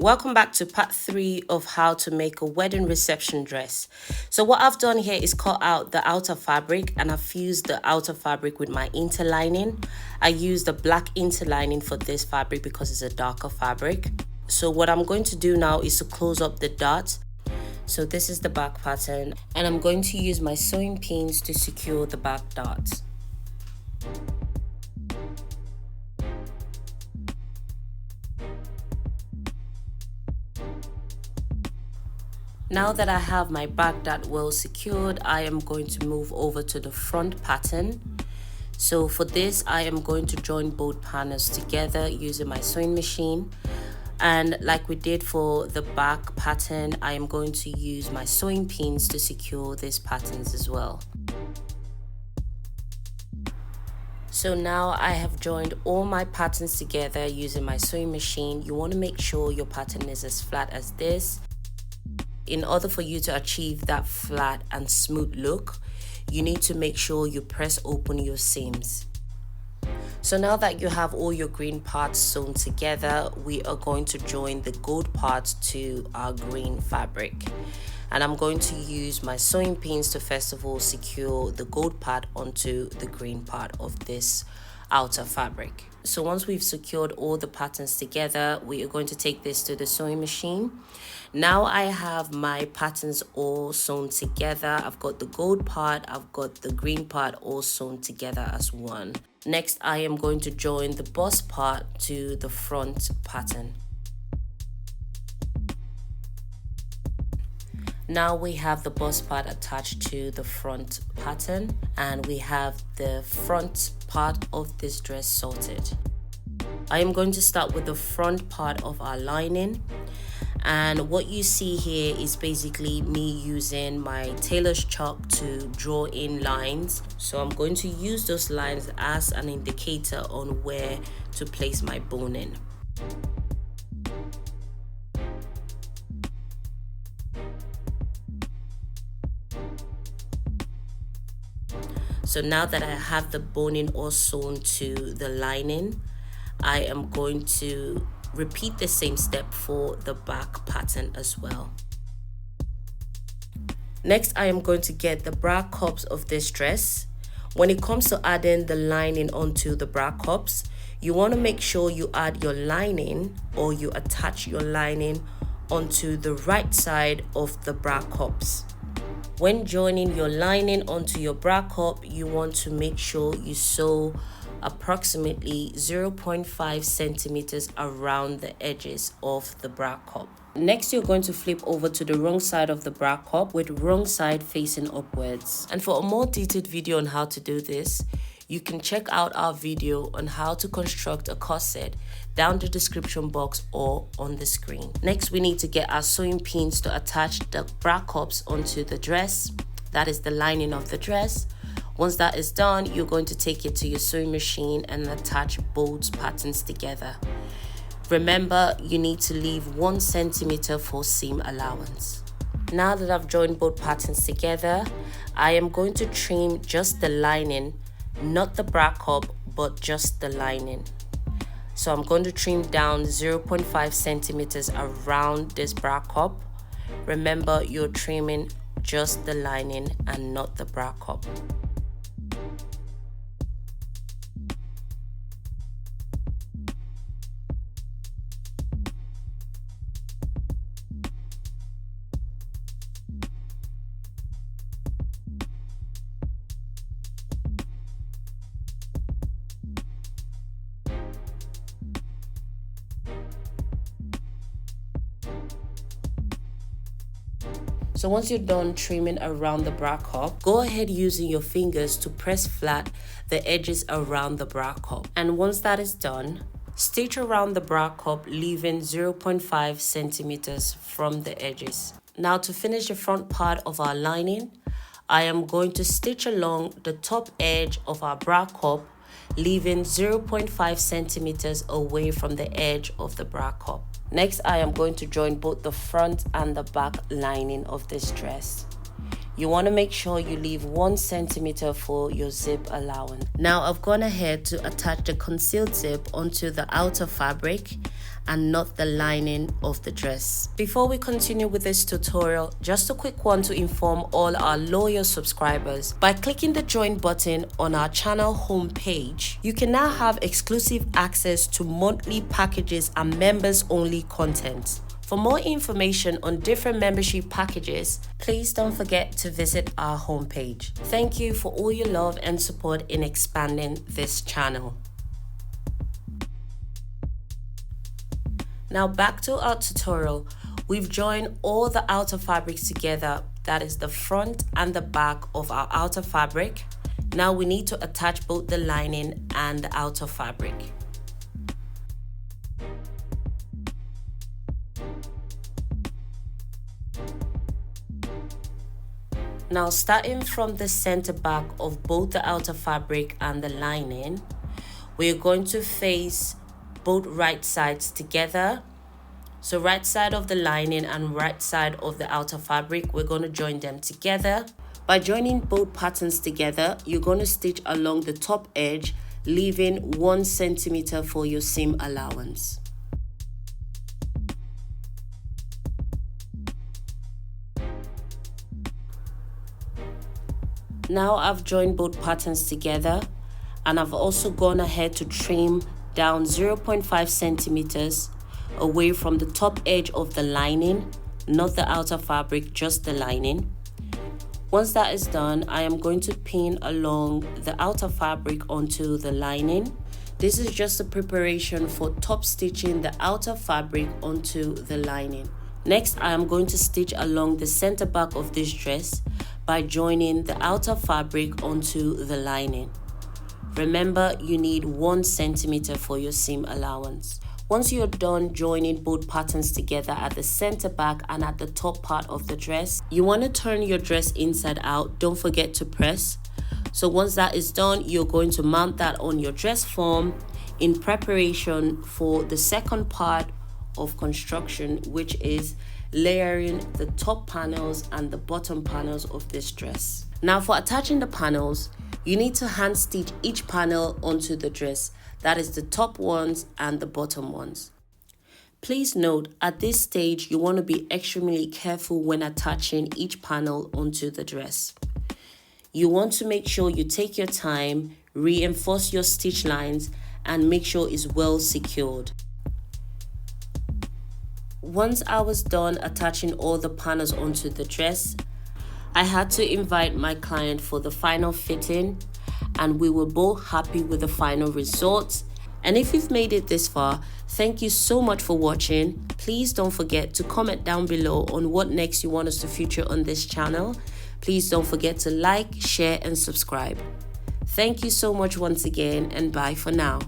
Welcome back to part 3 of how to make a wedding reception dress. So what I've done here is cut out the outer fabric and I've fused the outer fabric with my interlining. I used the black interlining for this fabric because it's a darker fabric. So what I'm going to do now is to close up the dot. So this is the back pattern and I'm going to use my sewing pins to secure the back dots. Now that I have my back dot well secured, I am going to move over to the front pattern. So for this, I am going to join both panels together using my sewing machine. And like we did for the back pattern, I am going to use my sewing pins to secure these patterns as well. So now I have joined all my patterns together using my sewing machine. You want to make sure your pattern is as flat as this. In order for you to achieve that flat and smooth look, you need to make sure you press open your seams. So now that you have all your green parts sewn together, we are going to join the gold parts to our green fabric. And I'm going to use my sewing pins to first of all secure the gold part onto the green part of this outer fabric. So once we've secured all the patterns together, we are going to take this to the sewing machine. Now I have my patterns all sewn together. I've got the gold part, I've got the green part all sewn together as one. Next, I am going to join the bust part to the front pattern. Now we have the bust part attached to the front pattern and we have the front part of this dress sorted. I am going to start with the front part of our lining. And what you see here is basically me using my tailor's chalk to draw in lines. So I'm going to use those lines as an indicator on where to place my boning. So now that I have the boning all sewn to the lining, I am going to repeat the same step for the back pattern as well. Next, I am going to get the bra cups of this dress. When it comes to adding the lining onto the bra cups, you want to make sure you add your lining or you attach your lining onto the right side of the bra cups. When joining your lining onto your bra cup, you want to make sure you sew approximately 0.5 centimeters around the edges of the bra cup. Next, you're going to flip over to the wrong side of the bra cup with wrong side facing upwards. And for a more detailed video on how to do this, you can check out our video on how to construct a corset down the description box or on the screen. Next, we need to get our sewing pins to attach the bra cups onto the dress. That is the lining of the dress. Once that is done, you're going to take it to your sewing machine and attach both patterns together. Remember, you need to leave 1 centimeter for seam allowance. Now that I've joined both patterns together, I am going to trim just the lining, not the bra cup, but just the lining. So I'm going to trim down 0.5 centimeters around this bra cup. Remember, you're trimming just the lining and not the bra cup. So once you're done trimming around the bra cup, go ahead using your fingers to press flat the edges around the bra cup. And once that is done, stitch around the bra cup, leaving 0.5 centimeters from the edges. Now to finish the front part of our lining, I am going to stitch along the top edge of our bra cup, leaving 0.5 centimeters away from the edge of the bra cup. Next, I am going to join both the front and the back lining of this dress. you want to make sure you leave 1 centimeter for your zip allowance. Now I've gone ahead to attach the concealed zip onto the outer fabric and not the lining of the dress. Before we continue with this tutorial, just a quick one to inform all our loyal subscribers. By clicking the join button on our channel homepage, you can now have exclusive access to monthly packages and members only content. For more information on different membership packages, please don't forget to visit our homepage. Thank you for all your love and support in expanding this channel. Now back to our tutorial. We've joined all the outer fabrics together, that is the front and the back of our outer fabric. Now we need to attach both the lining and the outer fabric. Now starting from the center back of both the outer fabric and the lining, we're going to face both right sides together. So right side of the lining and right side of the outer fabric, we're going to join them together. By joining both patterns together, you're going to stitch along the top edge, leaving 1 centimeter for your seam allowance. Now I've joined both patterns together, and I've also gone ahead to trim down 0.5 centimeters away from the top edge of the lining, not the outer fabric, just the lining. Once that is done, I am going to pin along the outer fabric onto the lining. This is just a preparation for top stitching the outer fabric onto the lining. Next, I am going to stitch along the center back of this dress by joining the outer fabric onto the lining. Remember, you need 1 centimeter for your seam allowance. Once you're done joining both patterns together at the center back and at the top part of the dress, you want to turn your dress inside out. Don't forget to press. So once that is done, you're going to mount that on your dress form in preparation for the second part of construction, which is layering the top panels and the bottom panels of this dress. Now for attaching the panels, you need to hand stitch each panel onto the dress, that is the top ones and the bottom ones. Please note, at this stage you want to be extremely careful when attaching each panel onto the dress. You want to make sure you take your time, reinforce your stitch lines, and make sure it's well secured. Once I was done attaching all the panels onto the dress, I had to invite my client for the final fitting, and we were both happy with the final results. And if you've made it this far, thank you so much for watching. Please don't forget to comment down below on what next you want us to feature on this channel. Please don't forget to like, share, and subscribe. Thank you so much once again, and bye for now.